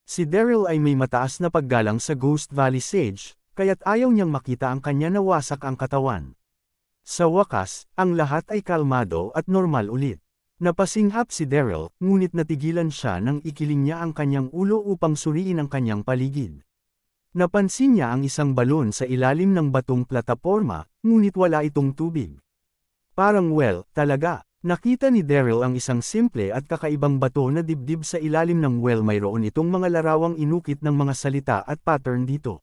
Si Daryl ay may mataas na paggalang sa Ghost Valley Sage, kaya't ayaw niyang makita ang kanya na wasak ang katawan. Sa wakas, ang lahat ay kalmado at normal ulit. Napasinghap si Daryl, ngunit natigilan siya nang ikiling niya ang kanyang ulo upang suriin ang kanyang paligid. Napansin niya ang isang balon sa ilalim ng batong plataporma, ngunit wala itong tubig. Parang talaga, nakita ni Daryl ang isang simple at kakaibang bato na dibdib sa ilalim ng mayroon itong mga larawang inukit ng mga salita at pattern dito.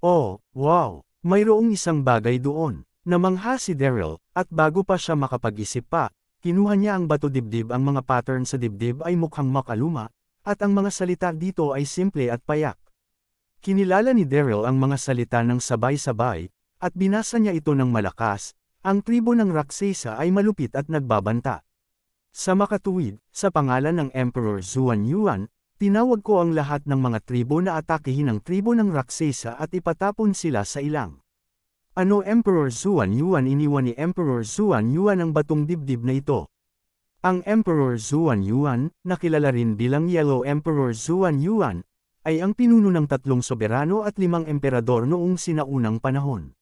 Oh, wow! Mayroong isang bagay doon. Namangha si Daryl, at bago pa siya makapag-isip pa, kinuha niya ang bato dibdib. Ang mga pattern sa dibdib ay mukhang makaluma, at ang mga salita dito ay simple at payak. Kinilala ni Daryl ang mga salita ng sabay-sabay, at binasa niya ito ng malakas. Ang tribo ng Raksasa ay malupit at nagbabanta. Sa makatuwid, sa pangalan ng Emperor Zuan Yuan, tinawag ko ang lahat ng mga tribo na atakihin ang tribo ng Raksasa at ipatapon sila sa ilang. Ano Emperor Zuan Yuan? Iniwan ni Emperor Zuan Yuan ang batong dibdib na ito. Ang Emperor Zuan Yuan, nakilala rin bilang Yellow Emperor Zuan Yuan, ay ang pinuno ng 3 soberano at 5 emperador noong sinaunang panahon.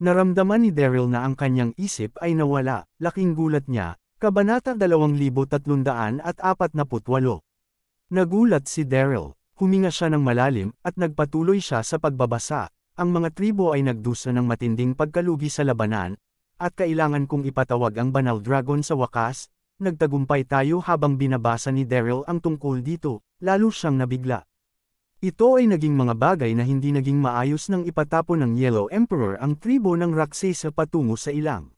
Naramdaman ni Daryl na ang kanyang isip ay nawala, laking gulat niya, Kabanata 2348. Nagulat si Daryl, huminga siya ng malalim, at nagpatuloy siya sa pagbabasa. Ang mga tribo ay nagdusa ng matinding pagkalugi sa labanan, at kailangan kong ipatawag ang Banal Dragon sa wakas. Nagtagumpay tayo. Habang binabasa ni Daryl ang tungkol dito, lalo siyang nabigla. Ito ay naging mga bagay na hindi naging maayos nang ipatapon ng Yellow Emperor ang tribo ng Raksasa patungo sa ilang.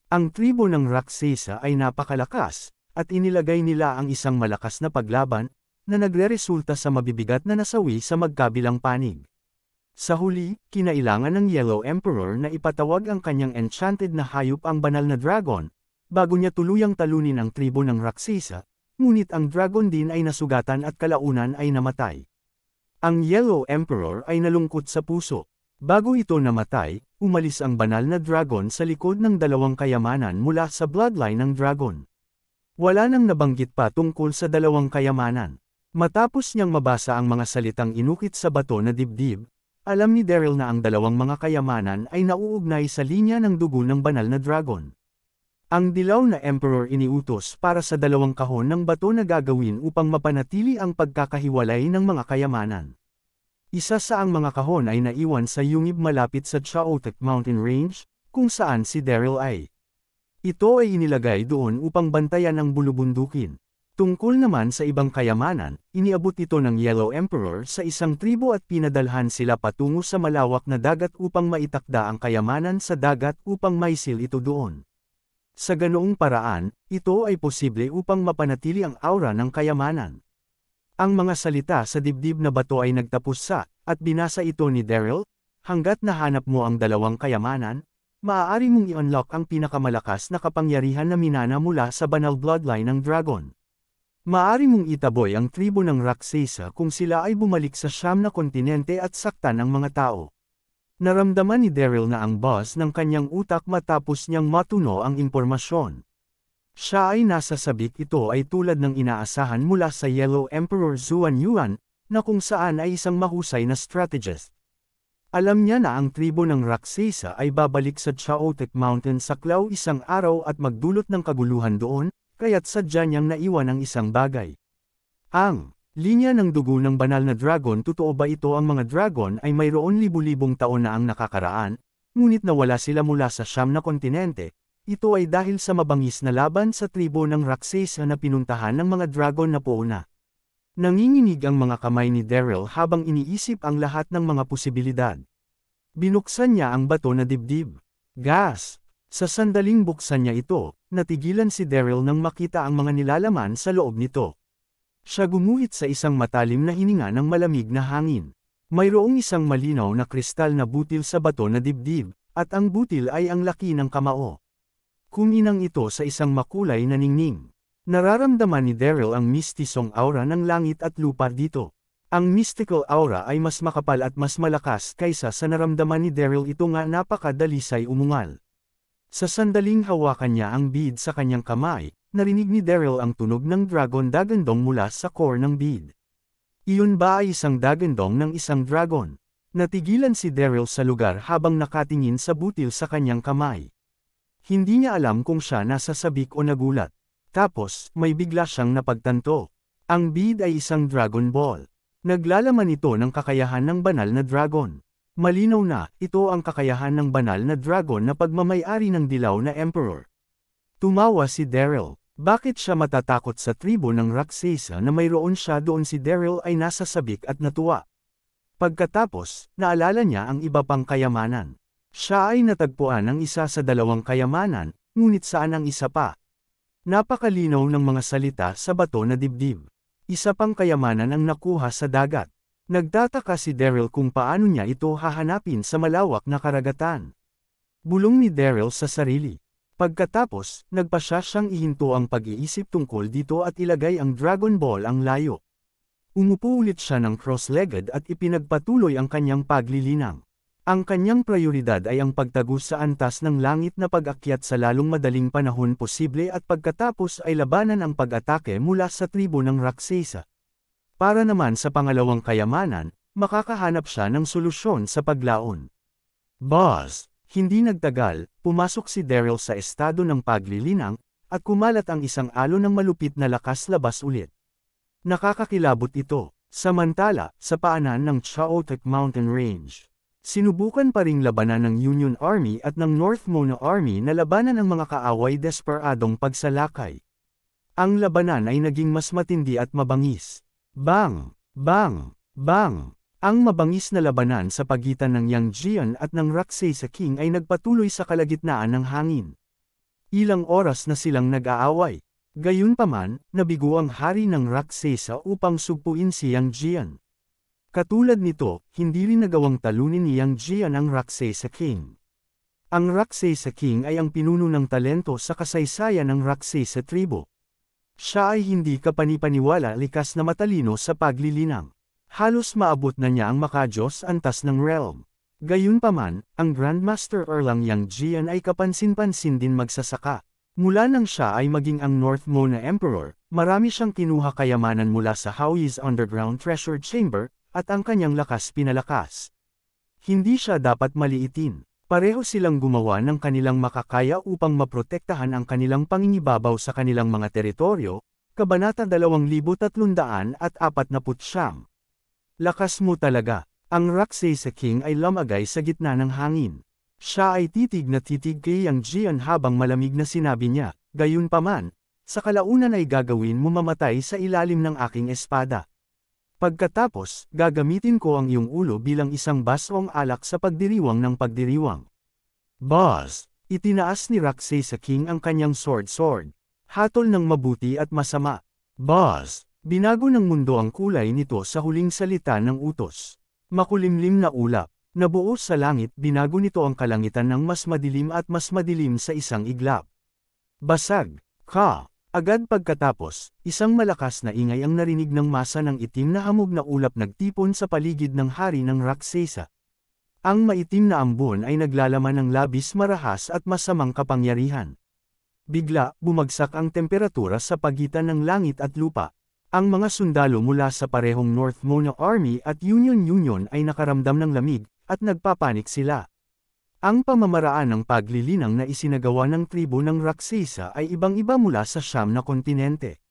Ang tribo ng Raksasa ay napakalakas, at inilagay nila ang isang malakas na paglaban, na nagreresulta sa mabibigat na nasawi sa magkabilang panig. Sa huli, kinailangan ng Yellow Emperor na ipatawag ang kanyang enchanted na hayop, ang banal na dragon, bago niya tuluyang talunin ang tribo ng Raksasa, ngunit ang dragon din ay nasugatan at kalaunan ay namatay. Ang Yellow Emperor ay nalungkot sa puso. Bago ito namatay, umalis ang banal na dragon sa likod ng 2 kayamanan mula sa bloodline ng dragon. Wala nang nabanggit pa tungkol sa 2 kayamanan. Matapos niyang mabasa ang mga salitang inukit sa bato na dibdib, alam ni Daryl na ang 2 mga kayamanan ay nauugnay sa linya ng dugo ng banal na dragon. Ang dilaw na Emperor iniutos para sa 2 kahon ng bato na gagawin upang mapanatili ang pagkakahiwalay ng mga kayamanan. Isa sa ang mga kahon ay naiwan sa yungib malapit sa Chaotic Mountain Range, kung saan si Daryl ay. Ito ay inilagay doon upang bantayan ang bulubundukin. Tungkol naman sa ibang kayamanan, iniabot ito ng Yellow Emperor sa isang tribo at pinadalhan sila patungo sa malawak na dagat upang maitakda ang kayamanan sa dagat upang maisil ito doon. Sa ganoong paraan, ito ay posible upang mapanatili ang aura ng kayamanan. Ang mga salita sa dibdib na bato ay nagtapos sa, at binasa ito ni Daryl, hanggat nahanap mo ang 2 kayamanan, maaari mong i-unlock ang pinakamalakas na kapangyarihan na minana mula sa banal bloodline ng dragon. Maari mong itaboy ang tribo ng Rakshasa kung sila ay bumalik sa Siyam na kontinente at saktan ang mga tao. Naramdaman ni Daryl na ang boss ng kanyang utak matapos niyang matuno ang impormasyon. Siya ay nasasabik ito ay tulad ng inaasahan mula sa Yellow Emperor Zuan Yuan, na kung saan ay isang mahusay na strategist. Alam niya na ang tribo ng Rakshasa ay babalik sa Chaotic Mountain sa Klaw isang araw at magdulot ng kaguluhan doon, kaya't sadya niyang naiwan ang isang bagay. Ang linya ng dugo ng banal na dragon. Totoo ba ito? Ang mga dragon ay mayroon libu-libong taon na ang nakakaraan, ngunit nawala sila mula sa Siyam na kontinente. Ito ay dahil sa mabangis na laban sa tribo ng Rakshasa na pinuntahan ng mga dragon na poona. Nanginginig ang mga kamay ni Daryl habang iniisip ang lahat ng mga posibilidad. Binuksan niya ang bato na dibdib. Gas! Sa sandaling buksan niya ito, natigilan si Daryl nang makita ang mga nilalaman sa loob nito. Siya gumuhit sa isang matalim na hininga ng malamig na hangin. Mayroong isang malinaw na kristal na butil sa bato na dibdib, at ang butil ay ang laki ng kamao. Kuminang ito sa isang makulay na ningning. Nararamdaman ni Daryl ang mistisong aura ng langit at lupa dito. Ang mystical aura ay mas makapal at mas malakas kaysa sa naramdaman ni Daryl. Ito nga napakadalisay umungal. Sa sandaling hawakan niya ang bead sa kanyang kamay, narinig ni Daryl ang tunog ng dragon dagandong mula sa core ng bead. Iyon ba ay isang dagandong ng isang dragon? Natigilan si Daryl sa lugar habang nakatingin sa butil sa kanyang kamay. Hindi niya alam kung siya nasasabik o nagulat. Tapos, may bigla siyang napagtanto. Ang bead ay isang Dragon Ball. Naglalaman ito ng kakayahan ng banal na dragon. Malinaw na, ito ang kakayahan ng banal na dragon na pagmamay-ari ng dilaw na emperor. Tumawa si Daryl. Bakit siya matatakot sa tribo ng Rakshasa na mayroon siya doon? Si Daryl ay nasasabik at natuwa. Pagkatapos, naalala niya ang iba pang kayamanan. Siya ay natagpuan ang isa sa dalawang kayamanan, ngunit saan ang isa pa? Napakalinaw ng mga salita sa bato na dibdib. Isa pang kayamanan ang nakuha sa dagat. Nagtataka si Daryl kung paano niya ito hahanapin sa malawak na karagatan. Bulong ni Daryl sa sarili. Pagkatapos, nagpasya siyang ihinto ang pag-iisip tungkol dito at ilagay ang Dragon Ball ang layo. Umupo ulit siya ng cross-legged at ipinagpatuloy ang kanyang paglilinang. Ang kanyang prioridad ay ang pagtagos sa antas ng langit na pag-akyat sa lalong madaling panahon posible at pagkatapos ay labanan ang pag-atake mula sa tribo ng Rakshasa. Para naman sa pangalawang kayamanan, makakahanap siya ng solusyon sa paglaon. Boss! Hindi nagtagal, pumasok si Daryl sa estado ng paglilinang, at kumalat ang isang alon ng malupit na lakas labas ulit. Nakakakilabot ito, samantala, sa paanan ng Chaotic Mountain Range. Sinubukan pa ring labanan ng Union Army at ng North Mona Army na labanan ang mga kaaway desperadong pagsalakay. Ang labanan ay naging mas matindi at mabangis. Bang! Bang! Bang! Ang mabangis na labanan sa pagitan ng Yang Jian at ng Rakshasa King ay nagpatuloy sa kalagitnaan ng hangin. Ilang oras na silang nag-aaway. Gayunpaman, nabigo ang hari ng Rakshasa upang sugpuin si Yang Jian. Katulad nito, hindi rin nagawang talunin ni Yang Jian ang Rakshasa King. Ang Rakshasa King ay ang pinuno ng talento sa kasaysayan ng Rakshasa tribo. Siya ay hindi kapanipaniwala likas na matalino sa paglilinang. Halos maabot na niya ang makadiyos antas ng realm. Gayunpaman, ang Grandmaster Erlang Yang Jian ay kapansin-pansin din magsasaka. Mula nang siya ay maging ang North Mona Emperor, marami siyang kinuha kayamanan mula sa Howie's Underground Treasure Chamber, at ang kanyang lakas pinalakas. Hindi siya dapat maliitin. Pareho silang gumawa ng kanilang makakaya upang maprotektahan ang kanilang pangingibabaw sa kanilang mga teritoryo, Kabanata 2349. Lakas mo talaga. Ang Rakshasa King ay lumagay sa gitna ng hangin. Siya ay titig na titig kay Yang Jian habang malamig na sinabi niya, gayunpaman, sa kalaunan ay gagawin mo mamatay sa ilalim ng aking espada. Pagkatapos, gagamitin ko ang iyong ulo bilang isang basong alak sa pagdiriwang ng pagdiriwang. Boss! Itinaas ni Rakshasa King ang kanyang sword. Hatol ng mabuti at masama. Boss! Binago ng mundo ang kulay nito sa huling salita ng utos. Makulimlim na ulap. Nabuo sa langit, binago nito ang kalangitan ng mas madilim at mas madilim sa isang iglap. Basag! Ka! Agad pagkatapos, isang malakas na ingay ang narinig ng masa ng itim na hamog na ulap nagtipon sa paligid ng hari ng Raksesa. Ang maitim na ambon ay naglalaman ng labis marahas at masamang kapangyarihan. Bigla, bumagsak ang temperatura sa pagitan ng langit at lupa. Ang mga sundalo mula sa parehong North Mona Army at Union ay nakaramdam ng lamig, at nagpapanik sila. Ang pamamaraan ng paglilinang na isinagawa ng tribo ng Raksesa ay ibang-iba mula sa siyam na kontinente.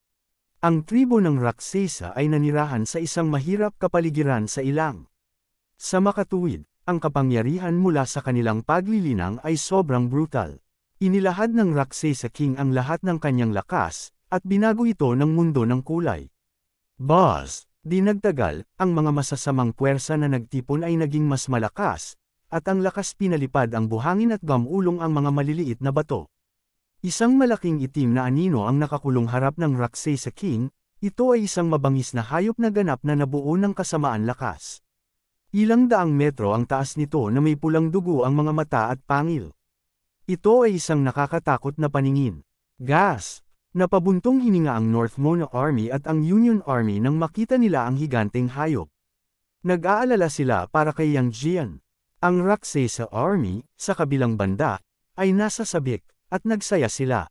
Ang tribo ng Raksesa ay nanirahan sa isang mahirap kapaligiran sa ilang. Sa makatuwid, ang kapangyarihan mula sa kanilang paglilinang ay sobrang brutal. Inilahad ng Raksesa King ang lahat ng kanyang lakas, at binago ito ng mundo ng kulay. Boss, di nagtagal, ang mga masasamang puwersa na nagtipon ay naging mas malakas, at ang lakas pinalipad ang buhangin at gamulong ang mga maliliit na bato. Isang malaking itim na anino ang nakakulong harap ng Raksesa King, ito ay isang mabangis na hayop na ganap na nabuo ng kasamaan lakas. Ilang daang metro ang taas nito na may pulang dugo ang mga mata at pangil. Ito ay isang nakakatakot na paningin. Gas! Napabuntong hininga ang North Mona Army at ang Union Army nang makita nila ang higanteng hayop. Nag-aalala sila para kay Yang Jian. Ang Raksesa Army, sa kabilang banda, ay nasa sabik, at nagsaya sila.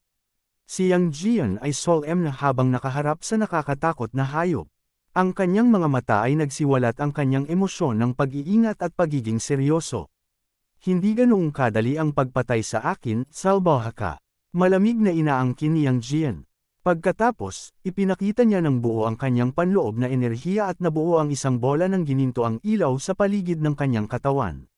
Si Yang Jian ay solemn na habang nakaharap sa nakakatakot na hayop. Ang kanyang mga mata ay nagsiwalat ang kanyang emosyon ng pag-iingat at pagiging seryoso. Hindi ganoong kadali ang pagpatay sa akin, salbaha ka. Malamig na inaangkin ni Yang Jian. Pagkatapos, ipinakita niya ng buo ang kanyang panloob na enerhiya at nabuo ang isang bola ng gininto ang ilaw sa paligid ng kanyang katawan.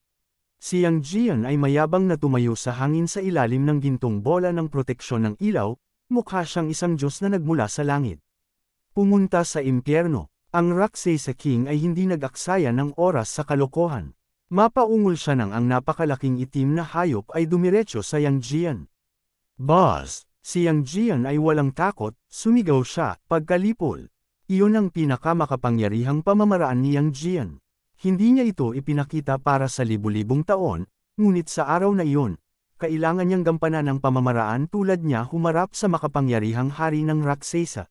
Si Yang Jian ay mayabang na tumayo sa hangin sa ilalim ng gintong bola ng proteksyon ng ilaw, mukha siyang isang Diyos na nagmula sa langit. Pumunta sa impyerno, ang Raksesa King ay hindi nag-aksaya ng oras sa kalokohan. Mapaungol siya nang ang napakalaking itim na hayop ay dumiretso sa Yang Jian. Boss! Si Yang Jian ay walang takot, sumigaw siya, pagkalipol. Iyon ang pinakamakapangyarihang pamamaraan ni Yang Jian. Hindi niya ito ipinakita para sa libu-libong taon, ngunit sa araw na iyon, kailangan niyang gampanan ng pamamaraan tulad niya humarap sa makapangyarihang hari ng Raksesa.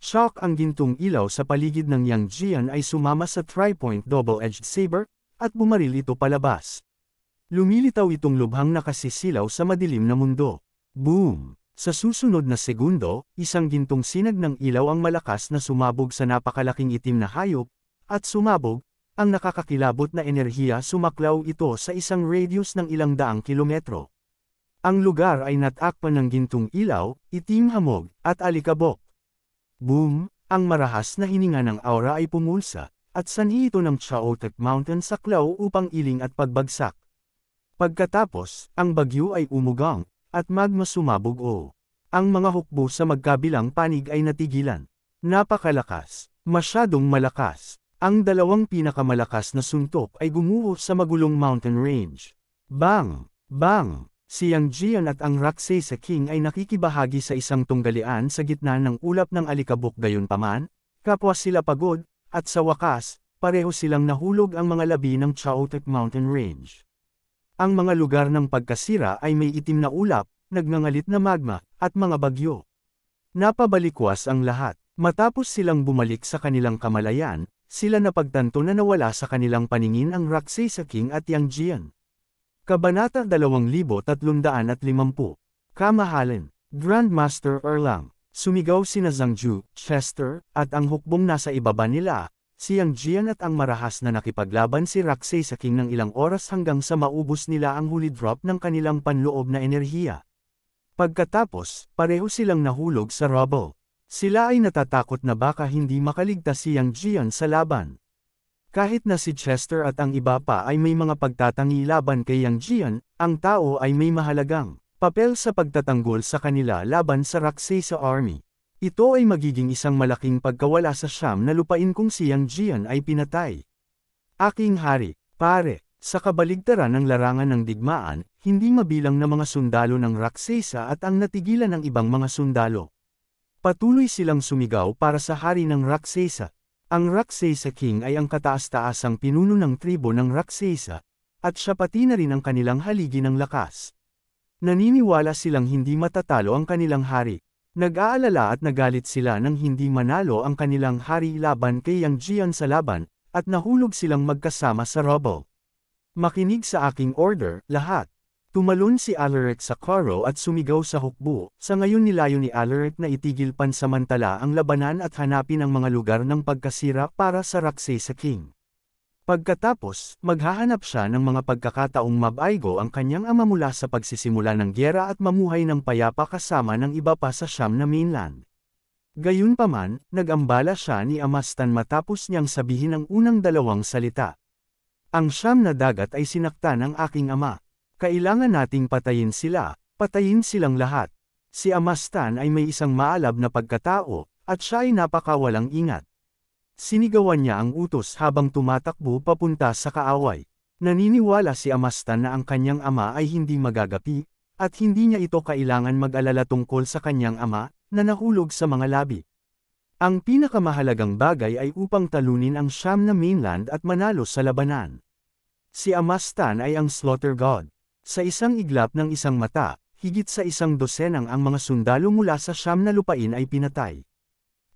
Shock ang gintong ilaw sa paligid ng Yang Jian ay sumama sa tri-point double-edged saber, at bumaril ito palabas. Lumilitaw itong lubhang nakasisilaw sa madilim na mundo. Boom! Sa susunod na segundo, isang gintong sinag ng ilaw ang malakas na sumabog sa napakalaking itim na hayop, at sumabog, ang nakakakilabot na enerhiya sumaklaw ito sa isang radius ng ilang daang kilometro. Ang lugar ay natakpan ng gintong ilaw, itim hamog, at alikabok. Boom! Ang marahas na hininga ng aura ay pumulsa, at sanhi ito ng Chaotic Mountain sa klaw upang iling at pagbagsak. Pagkatapos, ang bagyo ay umugang, at magma sumabog o. Ang mga hukbo sa magkabilang panig ay natigilan. Napakalakas, masyadong malakas. Ang dalawang pinakamalakas na suntok ay gumuho sa magulong mountain range. Bang! Bang! Si Yang Jian at ang Raksesa King ay nakikibahagi sa isang tunggalian sa gitna ng ulap ng alikabok gayunpaman, kapwa sila pagod, at sa wakas, pareho silang nahulog ang mga labi ng Chaotic Mountain Range. Ang mga lugar ng pagkasira ay may itim na ulap, nagngangalit na magma, at mga bagyo. Napabalikwas ang lahat. Matapos silang bumalik sa kanilang kamalayan, sila napagtanto na nawala sa kanilang paningin ang Raksesa King at Yang Jian. Kabanata 2350. Kamahalan. Grandmaster Erlang. Sumigaw sina Zhangju, Chester, at ang hukbong nasa ibaba nila, si Yang Jian at ang marahas na nakipaglaban si Raksesa King ng ilang oras hanggang sa maubos nila ang huli drop ng kanilang panloob na enerhiya. Pagkatapos, pareho silang nahulog sa rubble. Sila ay natatakot na baka hindi makaligtas si Yang Jian sa laban. Kahit na si Chester at ang iba pa ay may mga pagtatangi laban kay Yang Jian, ang tao ay may mahalagang papel sa pagtatanggol sa kanila laban sa Raksesa Army. Ito ay magiging isang malaking pagkawala sa siyam na lupain kung si Yang Jian ay pinatay. Aking hari, pare, sa kabaligtaran ng larangan ng digmaan, hindi mabilang na mga sundalo ng Raksesa at ang natigilan ng ibang mga sundalo. Patuloy silang sumigaw para sa hari ng Raksesa. Ang Raksesa King ay ang kataas-taasang pinuno ng tribo ng Raksesa, at siya pati na rin ang kanilang haligi ng lakas. Naniniwala silang hindi matatalo ang kanilang hari. Nag-aalala at nagalit sila nang hindi manalo ang kanilang hari laban kay Yang Jian sa laban, at nahulog silang magkasama sa rubble. Makinig sa aking order, lahat. Tumalon si Alaric sa karo at sumigaw sa hukbo. Sa ngayon nilayo ni Alaric na itigil pansamantala ang labanan at hanapin ang mga lugar ng pagkasira para sa Raksasa King. Pagkatapos, maghahanap siya ng mga pagkakataong mabaigo ang kanyang ama mula sa pagsisimula ng gyera at mamuhay ng payapa kasama ng iba pa sa Siyam na mainland. Gayunpaman, nag-ambala siya ni Amastan matapos niyang sabihin ang unang dalawang salita. Ang Siyam na dagat ay sinaktan ng aking ama. Kailangan nating patayin sila, patayin silang lahat. Si Amastan ay may isang maalab na pagkatao, at siya ay napakawalang ingat. Sinigawan niya ang utos habang tumatakbo papunta sa kaaway. Naniniwala si Amastan na ang kanyang ama ay hindi magagapi, at hindi niya ito kailangan mag-alala tungkol sa kanyang ama, na nahulog sa mga labi. Ang pinakamahalagang bagay ay upang talunin ang Siyam na mainland at manalo sa labanan. Si Amastan ay ang slaughter god. Sa isang iglap ng isang mata, higit sa 100 ang mga sundalo mula sa Siyam na lupain ay pinatay.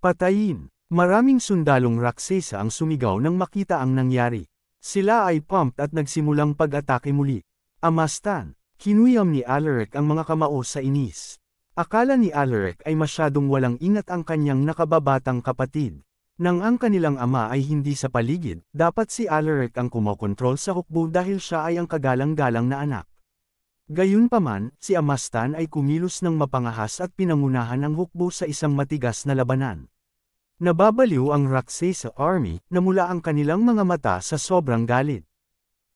Patayin! Maraming sundalong Raksasa ang sumigaw nang makita ang nangyari. Sila ay pumped at nagsimulang pag-atake muli. Amastan! Kinuyam ni Alaric ang mga kamao sa inis. Akala ni Alaric ay masyadong walang ingat ang kanyang nakababatang kapatid. Nang ang kanilang ama ay hindi sa paligid, dapat si Alaric ang kumokontrol sa hukbo dahil siya ay ang kagalang-galang na anak. Gayunpaman, si Amastan ay kumilos ng mapangahas at pinangunahan ang hukbo sa isang matigas na labanan. Nababaliw ang Raksasa Army na mula ang kanilang mga mata sa sobrang galit.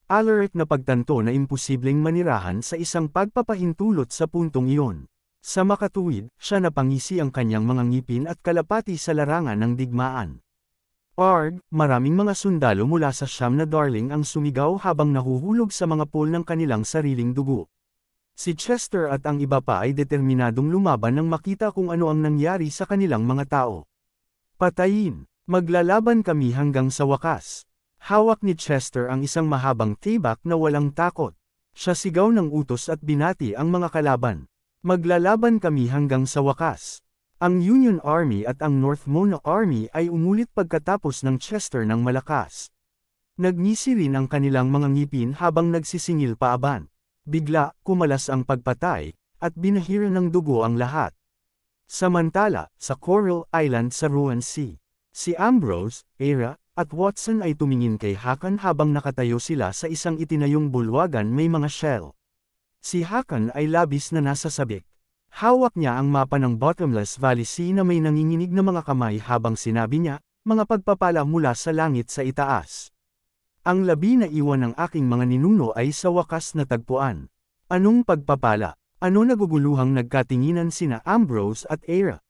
Alaric na pagtanto na imposibleng manirahan sa isang pagpapahintulot sa puntong iyon. Sa makatuwid, siya napangisi ang kanyang mga ngipin at kalapati sa larangan ng digmaan. Arg! Maraming mga sundalo mula sa Siyam na Darling ang sumigaw habang nahuhulog sa mga pool ng kanilang sariling dugo. Si Chester at ang iba pa ay determinadong lumaban nang makita kung ano ang nangyari sa kanilang mga tao. Patayin! Maglalaban kami hanggang sa wakas. Hawak ni Chester ang isang mahabang tibak na walang takot. Siya sigaw ng utos at binati ang mga kalaban. Maglalaban kami hanggang sa wakas. Ang Union Army at ang North Mona Army ay umulit pagkatapos ng Chester ng malakas. Nagngisi rin ang kanilang mga ngipin habang nagsisingil paaban. Bigla, kumalas ang pagpatay, at binahira ng dugo ang lahat. Samantala, sa Coral Island sa Rowan Sea, si Ambrose, Era, at Watson ay tumingin kay Hakon habang nakatayo sila sa isang itinayong bulwagan may mga shell. Si Hakon ay labis na nasasabik. Hawak niya ang mapa ng Bottomless Valley Sea na may nanginginig na mga kamay habang sinabi niya, mga pagpapala mula sa langit sa itaas. Ang labi na iwan ng aking mga ninuno ay sa wakas na tagpuan. Anong pagpapala? Ano naguguluhang nagkatinginan sina Ambrose at Era?